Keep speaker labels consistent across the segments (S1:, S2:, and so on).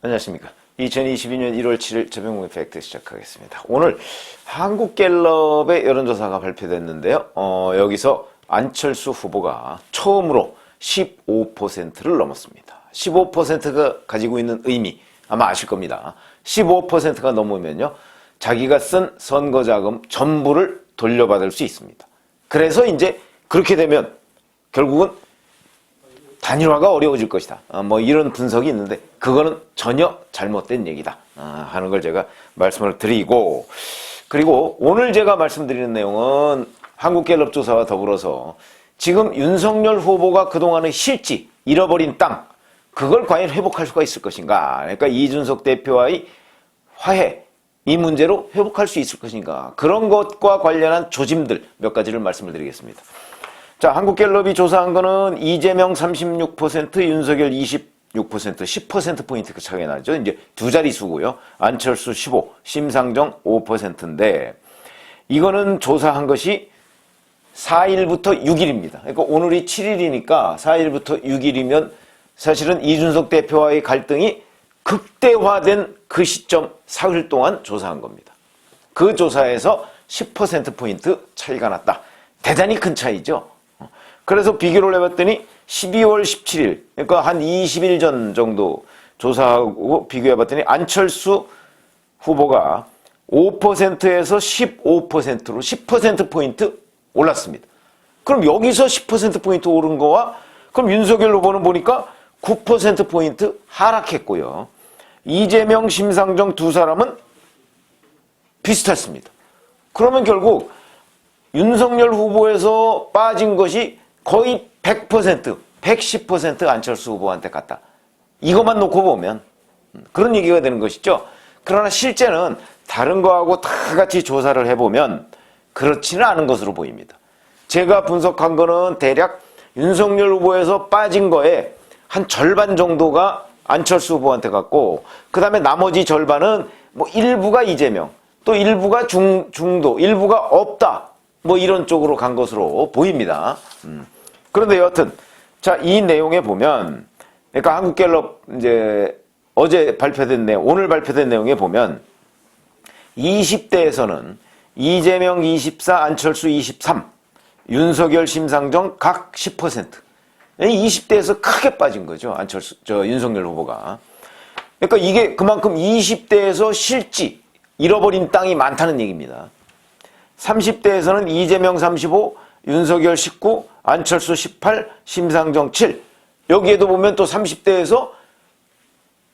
S1: 안녕하십니까. 2022년 1월 7일 저병국의 팩트 시작하겠습니다. 오늘 한국갤럽의 여론조사가 발표됐는데요. 여기서 안철수 후보가 처음으로 15%를 넘었습니다. 15%가 가지고 있는 의미 아마 아실 겁니다. 15%가 넘으면요, 자기가 쓴 선거자금 전부를 돌려받을 수 있습니다. 그래서 이제 그렇게 되면 결국은 단일화가 어려워질 것이다. 뭐 이런 분석이 있는데 그거는 전혀 잘못된 얘기다 하는 걸 제가 말씀을 드리고, 그리고 오늘 제가 말씀드리는 내용은 한국갤럽 조사와 더불어서 지금 윤석열 후보가 그동안의 실지, 잃어버린 땅, 그걸 과연 회복할 수가 있을 것인가. 그러니까 이준석 대표와의 화해, 이 문제로 회복할 수 있을 것인가. 그런 것과 관련한 조짐들 몇 가지를 말씀을 드리겠습니다. 자, 한국갤럽이 조사한 거는 이재명 36%, 윤석열 26%, 10%포인트 차이가 나죠. 이제 두 자릿수고요. 안철수 15, 심상정 5%인데, 이거는 조사한 것이 4일부터 6일입니다. 그러니까 오늘이 7일이니까 4일부터 6일이면 사실은 이준석 대표와의 갈등이 극대화된 그 시점 사흘 동안 조사한 겁니다. 그 조사에서 10%포인트 차이가 났다. 대단히 큰 차이죠. 그래서 비교를 해봤더니 12월 17일, 그러니까 한 20일 전 정도 조사하고 비교해봤더니 안철수 후보가 5%에서 15%로 10%포인트 올랐습니다. 그럼 여기서 10%포인트 오른 거와, 그럼 윤석열 후보는 보니까 9%포인트 하락했고요. 이재명, 심상정 두 사람은 비슷했습니다. 그러면 결국 윤석열 후보에서 빠진 것이 거의 100%, 110% 안철수 후보한테 갔다. 이것만 놓고 보면 그런 얘기가 되는 것이죠. 그러나 실제는 다른 거하고 다 같이 조사를 해보면 그렇지는 않은 것으로 보입니다. 제가 분석한 거는 대략 윤석열 후보에서 빠진 거에 한 절반 정도가 안철수 후보한테 갔고, 그 다음에 나머지 절반은 뭐 일부가 이재명, 또 일부가 중도, 일부가 없다, 뭐 이런 쪽으로 간 것으로 보입니다. 그런데 여하튼 자, 이 내용에 보면, 그러니까 한국갤럽 이제 어제 발표된 내용, 오늘 발표된 내용에 보면 20대에서는 이재명 24, 안철수 23, 윤석열, 심상정 각 10%. 20대에서 크게 빠진 거죠. 윤석열 후보가. 그러니까 이게 그만큼 20대에서 실지, 잃어버린 땅이 많다는 얘기입니다. 30대에서는 이재명 35, 윤석열 19, 안철수 18, 심상정 7. 여기에도 보면 또 30대에서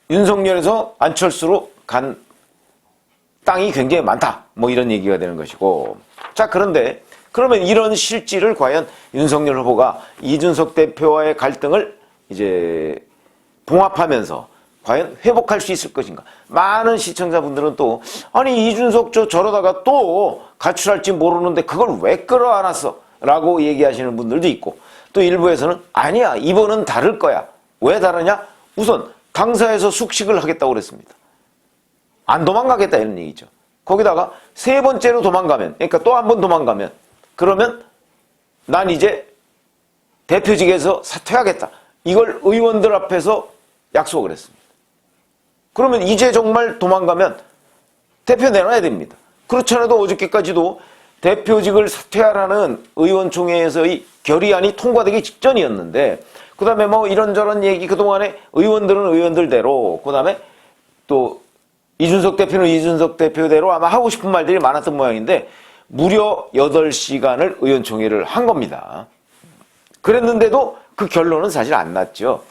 S1: 윤석열에서 안철수로 간 땅이 굉장히 많다. 뭐 이런 얘기가 되는 것이고. 자, 그런데 그러면 이런 실지를 과연 윤석열 후보가 이준석 대표와의 갈등을 이제 봉합하면서 과연 회복할 수 있을 것인가? 많은 시청자분들은 또, 아니 이준석 저러다가 또 가출할지 모르는데 그걸 왜 끌어안았어? 라고 얘기하시는 분들도 있고, 또 일부에서는 아니야, 이번은 다를 거야. 왜 다르냐? 우선 강사에서 숙식을 하겠다고 그랬습니다. 안 도망가겠다 이런 얘기죠. 거기다가 세 번째로 도망가면, 그러니까 또 한 번 도망가면, 그러면 난 이제 대표직에서 사퇴하겠다. 이걸 의원들 앞에서 약속을 했습니다. 그러면 이제 정말 도망가면 대표 내놔야 됩니다. 그렇지 않아도 어저께까지도 대표직을 사퇴하라는 의원총회에서의 결의안이 통과되기 직전이었는데, 그 다음에 뭐 이런저런 얘기 그동안에 의원들은 의원들대로, 그 다음에 또 이준석 대표는 이준석 대표대로 아마 하고 싶은 말들이 많았던 모양인데 무려 8시간을 의원총회를 한 겁니다. 그랬는데도 그 결론은 사실 안 났죠.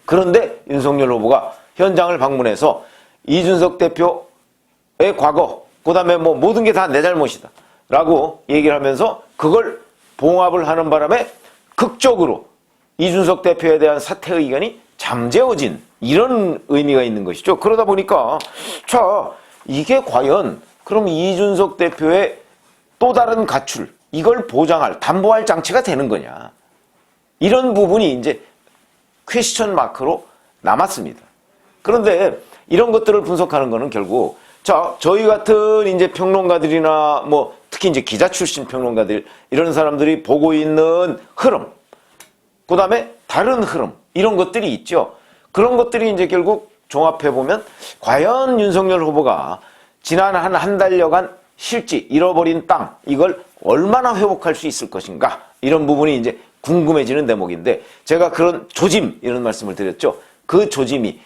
S1: 그런데 윤석열 후보가 현장을 방문해서 이준석 대표의 과거, 그 다음에 뭐 모든 게 다 내 잘못이다 라고 얘기를 하면서 그걸 봉합을 하는 바람에 극적으로 이준석 대표에 대한 사퇴 의견이 잠재워진 이런 의미가 있는 것이죠. 그러다 보니까 자, 이게 과연 그럼 이준석 대표의 또 다른 가출, 이걸 보장할, 담보할 장치가 되는 거냐. 이런 부분이 이제 퀘스천 마크로 남았습니다. 그런데 이런 것들을 분석하는 거는 결국, 자, 저희 같은 이제 평론가들이나 뭐 특히 이제 기자 출신 평론가들, 이런 사람들이 보고 있는 흐름, 그 다음에 다른 흐름, 이런 것들이 있죠. 그런 것들이 이제 결국 종합해보면 과연 윤석열 후보가 지난 한 달여간 실지, 잃어버린 땅, 이걸 얼마나 회복할 수 있을 것인가, 이런 부분이 이제 궁금해지는 대목인데, 제가 그런 조짐, 이런 말씀을 드렸죠. 그 조짐이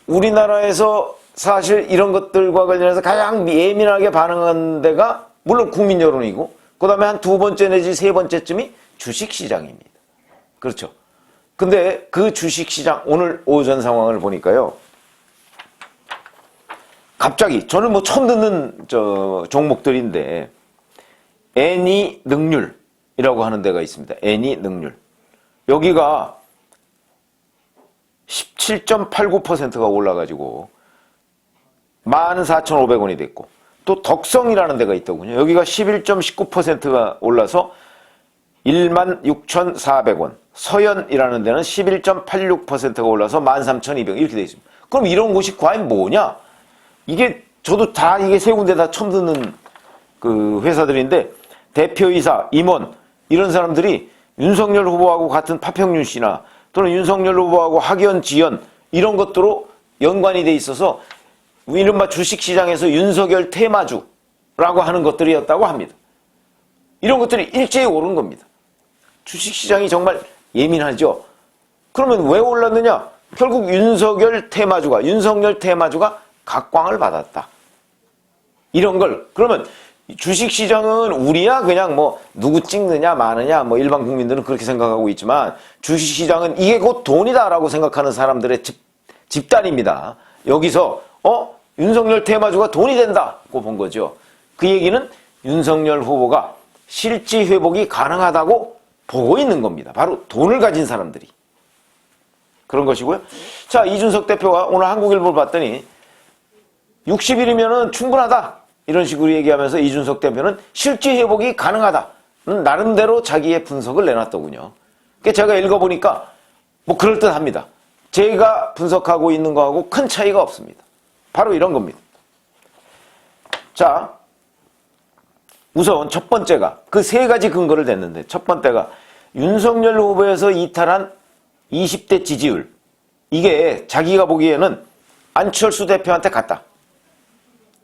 S1: 우리나라에서 사실 이런 것들과 관련해서 가장 예민하게 반응한 데가 물론 국민 여론이고, 그 다음에 한 두 번째 내지 세 번째쯤이 주식시장입니다. 그렇죠. 근데 그 주식시장 오늘 오전 상황을 보니까요, 갑자기 저는 뭐 처음 듣는 종목들인데 애니능률이라고 하는 데가 있습니다. 애니능률. 여기가 17.89%가 올라가지고 14,500원이 됐고, 또 덕성이라는 데가 있더군요. 여기가 11.19%가 올라서 16,400원. 서현이라는 데는 11.86%가 올라서 13,200원 이렇게 되어 있습니다. 그럼 이런 곳이 과연 뭐냐? 이게 저도 다 이게 세 군데 다 처음 듣는 그 회사들인데, 대표이사, 임원 이런 사람들이 윤석열 후보하고 같은 파평윤 씨나 또는 윤석열 후보하고 학연, 지연 이런 것들로 연관이 돼 있어서 이른바 주식시장에서 윤석열 테마주라고 하는 것들이었다고 합니다. 이런 것들이 일제히 오른 겁니다. 주식시장이 정말 예민하죠. 그러면 왜 올랐느냐? 결국 윤석열 테마주가 각광을 받았다. 이런 걸, 그러면 주식시장은 우리야 그냥 뭐 누구 찍느냐 마느냐 뭐 일반 국민들은 그렇게 생각하고 있지만, 주식시장은 이게 곧 돈이다라고 생각하는 사람들의 집단입니다. 여기서 윤석열 테마주가 돈이 된다고 본 거죠. 그 얘기는 윤석열 후보가 실지 회복이 가능하다고 보고 있는 겁니다. 바로 돈을 가진 사람들이. 그런 것이고요. 자, 이준석 대표가 오늘 한국일보를 봤더니 60일이면 충분하다, 이런 식으로 얘기하면서 이준석 대표는 실지 회복이 가능하다, 나름대로 자기의 분석을 내놨더군요. 그러니까 제가 읽어보니까 뭐 그럴듯합니다. 제가 분석하고 있는 거하고 큰 차이가 없습니다. 바로 이런 겁니다. 자, 우선 첫 번째가 그 세 가지 근거를 댔는데, 첫 번째가 윤석열 후보에서 이탈한 20대 지지율, 이게 자기가 보기에는 안철수 대표한테 갔다,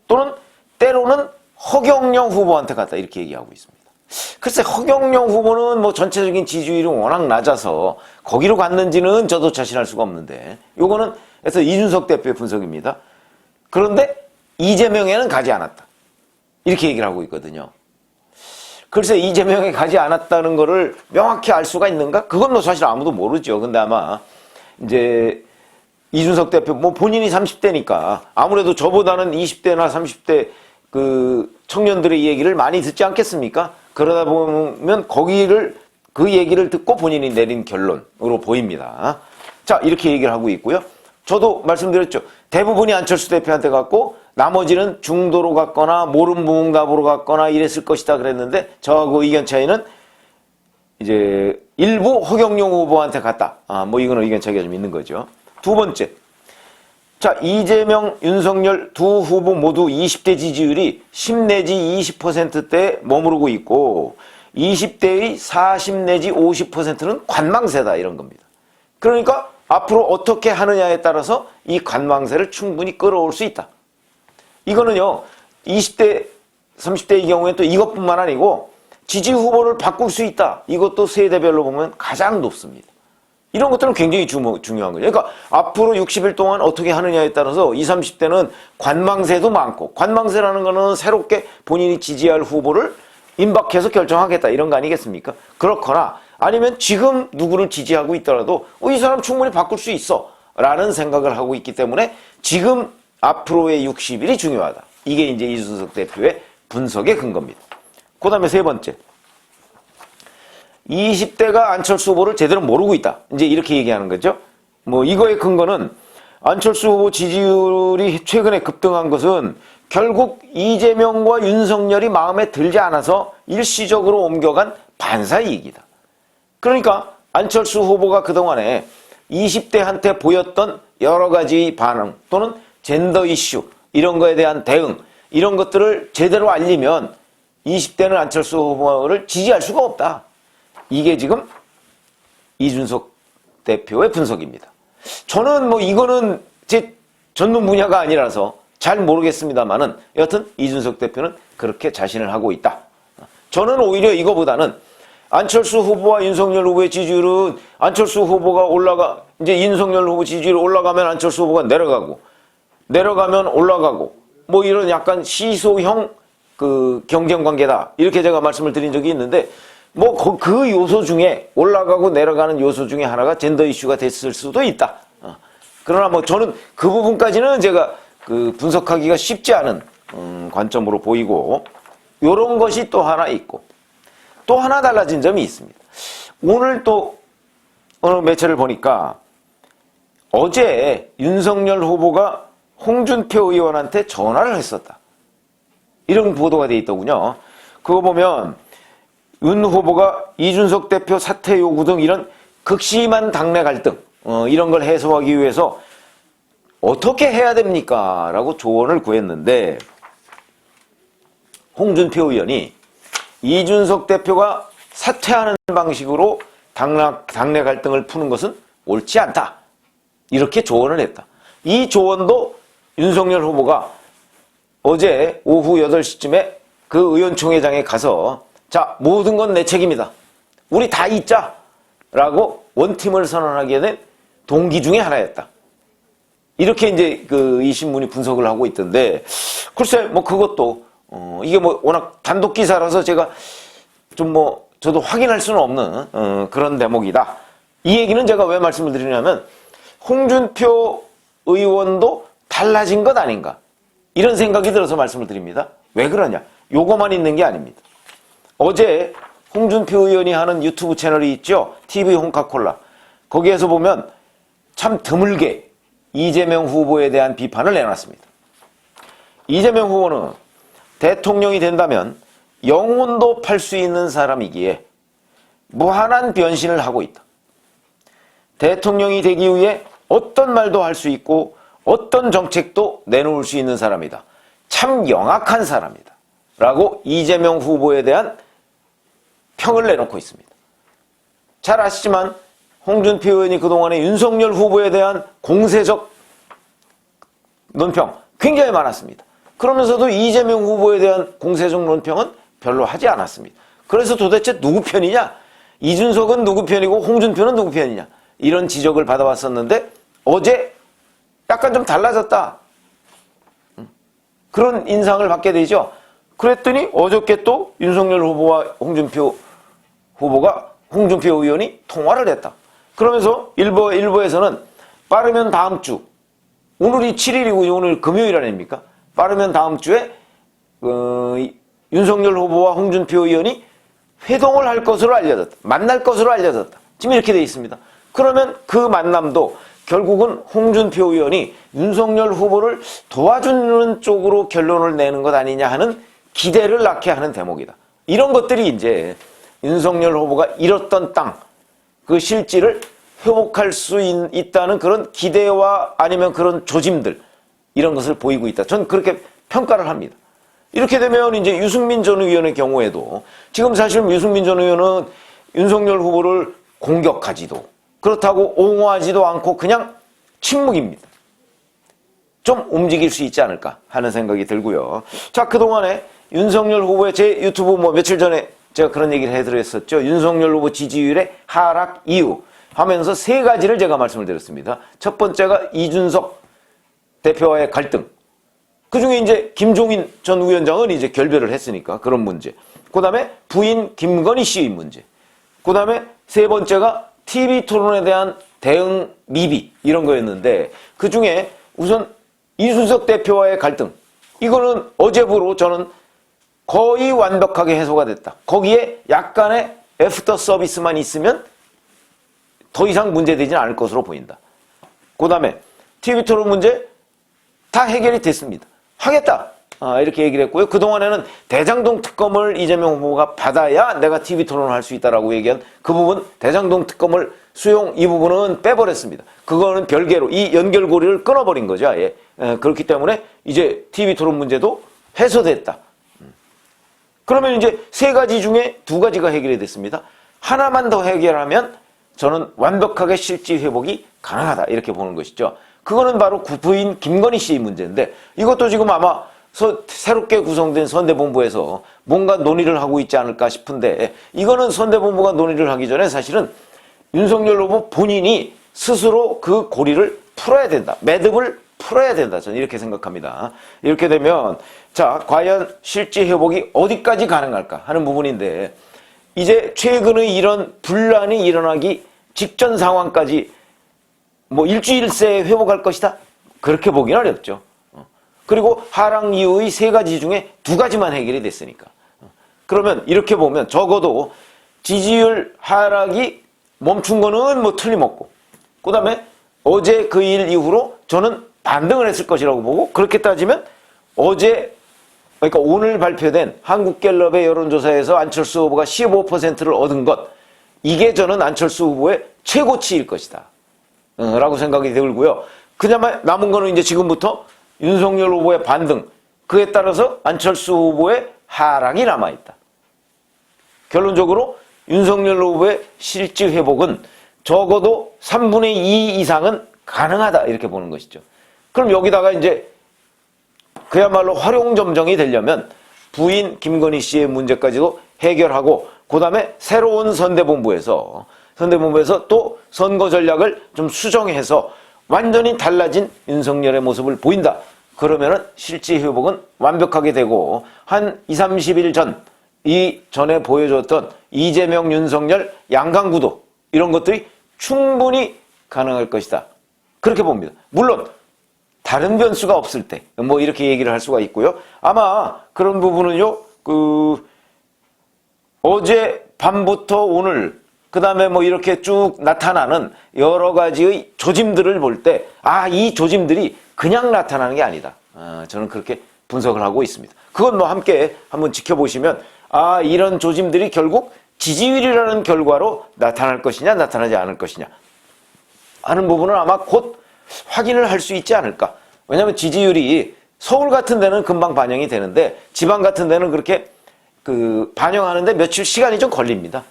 S1: 또는 때로는 허경영 후보한테 갔다, 이렇게 얘기하고 있습니다. 글쎄, 허경영 후보는 뭐 전체적인 지지율이 워낙 낮아서 거기로 갔는지는 저도 자신할 수가 없는데, 요거는 그래서 이준석 대표의 분석입니다. 그런데 이재명에는 가지 않았다, 이렇게 얘기를 하고 있거든요. 글쎄, 이재명에 가지 않았다는 거를 명확히 알 수가 있는가? 그건 뭐 사실 아무도 모르죠. 근데 아마 이제 이준석 대표 뭐 본인이 30대니까 아무래도 저보다는 20대나 30대 그 청년들의 얘기를 많이 듣지 않겠습니까? 그러다 보면 그 얘기를 듣고 본인이 내린 결론으로 보입니다. 자, 이렇게 얘기를 하고 있고요. 저도 말씀드렸죠. 대부분이 안철수 대표한테 갔고 나머지는 중도로 갔거나 모름무응답으로 갔거나 이랬을 것이다 그랬는데, 저하고 의견 차이는 이제 일부 허경영 후보한테 갔다. 뭐 이거는 의견 차이가 좀 있는 거죠. 두 번째. 자, 이재명, 윤석열 두 후보 모두 20대 지지율이 10 내지 20%대에 머무르고 있고, 20대의 40 내지 50%는 관망세다, 이런 겁니다. 그러니까 앞으로 어떻게 하느냐에 따라서 이 관망세를 충분히 끌어올 수 있다. 이거는요, 20대, 30대의 경우에는 또 이것뿐만 아니고 지지 후보를 바꿀 수 있다. 이것도 세대별로 보면 가장 높습니다. 이런 것들은 굉장히 중요한 거죠. 그러니까 앞으로 60일 동안 어떻게 하느냐에 따라서 20, 30대는 관망세도 많고, 관망세라는 거는 새롭게 본인이 지지할 후보를 임박해서 결정하겠다, 이런 거 아니겠습니까? 그렇거나 아니면 지금 누구를 지지하고 있더라도 이 사람 충분히 바꿀 수 있어 라는 생각을 하고 있기 때문에 지금 앞으로의 60일이 중요하다. 이게 이제 이준석 대표의 분석의 근거입니다. 그 다음에 세 번째. 20대가 안철수 후보를 제대로 모르고 있다, 이제 이렇게 얘기하는 거죠. 뭐 이거의 근거는 안철수 후보 지지율이 최근에 급등한 것은 결국 이재명과 윤석열이 마음에 들지 않아서 일시적으로 옮겨간 반사이익이다. 그러니까 안철수 후보가 그동안에 20대한테 보였던 여러 가지 반응 또는 젠더 이슈 이런 거에 대한 대응, 이런 것들을 제대로 알리면 20대는 안철수 후보를 지지할 수가 없다. 이게 지금 이준석 대표의 분석입니다. 저는 뭐 이거는 제 전문 분야가 아니라서 잘 모르겠습니다만은 여하튼 이준석 대표는 그렇게 자신을 하고 있다. 저는 오히려 이거보다는 안철수 후보와 윤석열 후보의 지지율은 안철수 후보가 이제 윤석열 후보 지지율이 올라가면 안철수 후보가 내려가면 올라가고 뭐 이런 약간 시소형 그 경쟁 관계다. 이렇게 제가 말씀을 드린 적이 있는데 뭐 그 요소 중에 올라가고 내려가는 요소 중에 하나가 젠더 이슈가 됐을 수도 있다. 그러나 뭐 저는 그 부분까지는 제가 그 분석하기가 쉽지 않은 관점으로 보이고 요런 것이 또 하나 있고 또 하나 달라진 점이 있습니다. 오늘 또 어느 매체를 보니까 어제 윤석열 후보가 홍준표 의원한테 전화를 했었다. 이런 보도가 돼 있더군요. 그거 보면 윤 후보가 이준석 대표 사퇴 요구 등 이런 극심한 당내 갈등 이런 걸 해소하기 위해서 어떻게 해야 됩니까? 라고 조언을 구했는데 홍준표 의원이 이준석 대표가 사퇴하는 방식으로 당내 갈등을 푸는 것은 옳지 않다. 이렇게 조언을 했다. 이 조언도 윤석열 후보가 어제 오후 8시쯤에 그 의원총회장에 가서 자, 모든 건 내 책임이다. 우리 다 있자. 라고 원팀을 선언하게 된 동기 중에 하나였다. 이렇게 이제 이 신문이 분석을 하고 있던데, 글쎄, 뭐 그것도, 이게 뭐 워낙 단독 기사라서 제가 좀 저도 확인할 수는 없는, 그런 대목이다. 이 얘기는 제가 왜 말씀을 드리냐면, 홍준표 의원도 달라진 것 아닌가. 이런 생각이 들어서 말씀을 드립니다. 왜 그러냐. 요거만 있는 게 아닙니다. 어제 홍준표 의원이 하는 유튜브 채널이 있죠. TV 홍카콜라. 거기에서 보면 참 드물게 이재명 후보에 대한 비판을 내놨습니다. 이재명 후보는 대통령이 된다면 영혼도 팔 수 있는 사람이기에 무한한 변신을 하고 있다. 대통령이 되기 위해 어떤 말도 할 수 있고 어떤 정책도 내놓을 수 있는 사람이다. 참 영악한 사람이다. 라고 이재명 후보에 대한 평을 내놓고 있습니다. 잘 아시지만 홍준표 의원이 그동안에 윤석열 후보에 대한 공세적 논평 굉장히 많았습니다. 그러면서도 이재명 후보에 대한 공세적 논평은 별로 하지 않았습니다. 그래서 도대체 누구 편이냐? 이준석은 누구 편이고 홍준표는 누구 편이냐? 이런 지적을 받아왔었는데 어제 약간 좀 달라졌다. 그런 인상을 받게 되죠. 그랬더니 어저께 또 윤석열 후보와 홍준표 의원이 통화를 했다. 그러면서 일부에서는 빠르면 다음 주, 오늘이 7일이고 오늘 금요일 아닙니까? 빠르면 다음 주에 윤석열 후보와 홍준표 의원이 회동을 할 것으로 알려졌다. 만날 것으로 알려졌다. 지금 이렇게 돼 있습니다. 그러면 그 만남도 결국은 홍준표 의원이 윤석열 후보를 도와주는 쪽으로 결론을 내는 것 아니냐 하는 기대를 낳게 하는 대목이다. 이런 것들이 이제 윤석열 후보가 잃었던 땅, 그 실질을 회복할 수 있다는 그런 기대와 아니면 그런 조짐들, 이런 것을 보이고 있다. 전 그렇게 평가를 합니다. 이렇게 되면 이제 유승민 전 의원의 경우에도 지금 사실 유승민 전 의원은 윤석열 후보를 공격하지도 그렇다고 옹호하지도 않고 그냥 침묵입니다. 좀 움직일 수 있지 않을까 하는 생각이 들고요. 자, 그동안에 윤석열 후보의 제 유튜브 며칠 전에 제가 그런 얘기를 해드렸었죠. 윤석열 후보 지지율의 하락 이유 하면서 세 가지를 제가 말씀을 드렸습니다. 첫 번째가 이준석 대표와의 갈등. 그 중에 이제 김종인 전 위원장은 이제 결별을 했으니까 그런 문제. 그 다음에 부인 김건희 씨의 문제. 그 다음에 세 번째가 TV 토론에 대한 대응 미비 이런 거였는데 그 중에 우선 이준석 대표와의 갈등. 이거는 어제부로 저는 거의 완벽하게 해소가 됐다. 거기에 약간의 애프터 서비스만 있으면 더 이상 문제되지는 않을 것으로 보인다. 그 다음에 TV 토론 문제 다 해결이 됐습니다. 하겠다. 이렇게 얘기를 했고요. 그동안에는 대장동 특검을 이재명 후보가 받아야 내가 TV 토론을 할 수 있다라고 얘기한 그 부분 대장동 특검을 수용 이 부분은 빼버렸습니다. 그거는 별개로 이 연결고리를 끊어버린 거죠. 아예. 그렇기 때문에 이제 TV 토론 문제도 해소됐다. 그러면 이제 세 가지 중에 두 가지가 해결이 됐습니다. 하나만 더 해결하면 저는 완벽하게 실질 회복이 가능하다. 이렇게 보는 것이죠. 그거는 바로 부인 김건희 씨의 문제인데 이것도 지금 아마 새롭게 구성된 선대본부에서 뭔가 논의를 하고 있지 않을까 싶은데 이거는 선대본부가 논의를 하기 전에 사실은 윤석열 후보 본인이 스스로 그 고리를 풀어야 된다. 매듭을 풀어야 된다. 저는 이렇게 생각합니다. 이렇게 되면 자, 과연 실제 회복이 어디까지 가능할까 하는 부분인데 이제 최근의 이런 분란이 일어나기 직전 상황까지 뭐 일주일 새에 회복할 것이다? 그렇게 보기는 어렵죠. 그리고 하락 이후의 세 가지 중에 두 가지만 해결이 됐으니까. 그러면 이렇게 보면 적어도 지지율 하락이 멈춘 거는 뭐 틀림없고 그 다음에 어제 그 일 이후로 저는 반등을 했을 것이라고 보고 그렇게 따지면 어제 그러니까 오늘 발표된 한국갤럽의 여론조사에서 안철수 후보가 15%를 얻은 것 이게 저는 안철수 후보의 최고치일 것이다 라고 생각이 들고요. 그냥 남은 거는 이제 지금부터 윤석열 후보의 반등 그에 따라서 안철수 후보의 하락이 남아있다. 결론적으로 윤석열 후보의 실질 회복은 적어도 3분의 2 이상은 가능하다 이렇게 보는 것이죠. 그럼 여기다가 이제 그야말로 활용점정이 되려면 부인 김건희 씨의 문제까지도 해결하고 그 다음에 새로운 선대본부에서 또 선거 전략을 좀 수정해서 완전히 달라진 윤석열의 모습을 보인다. 그러면은 실제 회복은 완벽하게 되고 한 2, 30일 전 이전에 보여줬던 이재명, 윤석열 양강구도 이런 것들이 충분히 가능할 것이다. 그렇게 봅니다. 물론 다른 변수가 없을 때 뭐 이렇게 얘기를 할 수가 있고요. 아마 그런 부분은요. 어제 밤부터 오늘 그 다음에 뭐 이렇게 쭉 나타나는 여러 가지의 조짐들을 볼 때 이 조짐들이 그냥 나타나는 게 아니다. 저는 그렇게 분석을 하고 있습니다. 그건 뭐 함께 한번 지켜보시면 이런 조짐들이 결국 지지율이라는 결과로 나타날 것이냐 나타나지 않을 것이냐 하는 부분은 아마 곧 확인을 할 수 있지 않을까. 왜냐하면 지지율이 서울 같은 데는 금방 반영이 되는데 지방 같은 데는 그렇게 반영하는데 며칠 시간이 좀 걸립니다.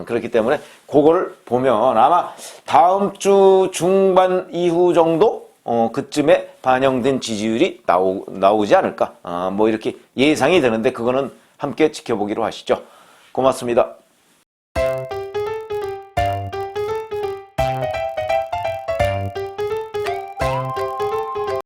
S1: 그렇기 때문에 그걸 보면 아마 다음 주 중반 이후 정도 그쯤에 반영된 지지율이 나오지 않을까. 뭐 이렇게 예상이 되는데 그거는 함께 지켜보기로 하시죠. 고맙습니다.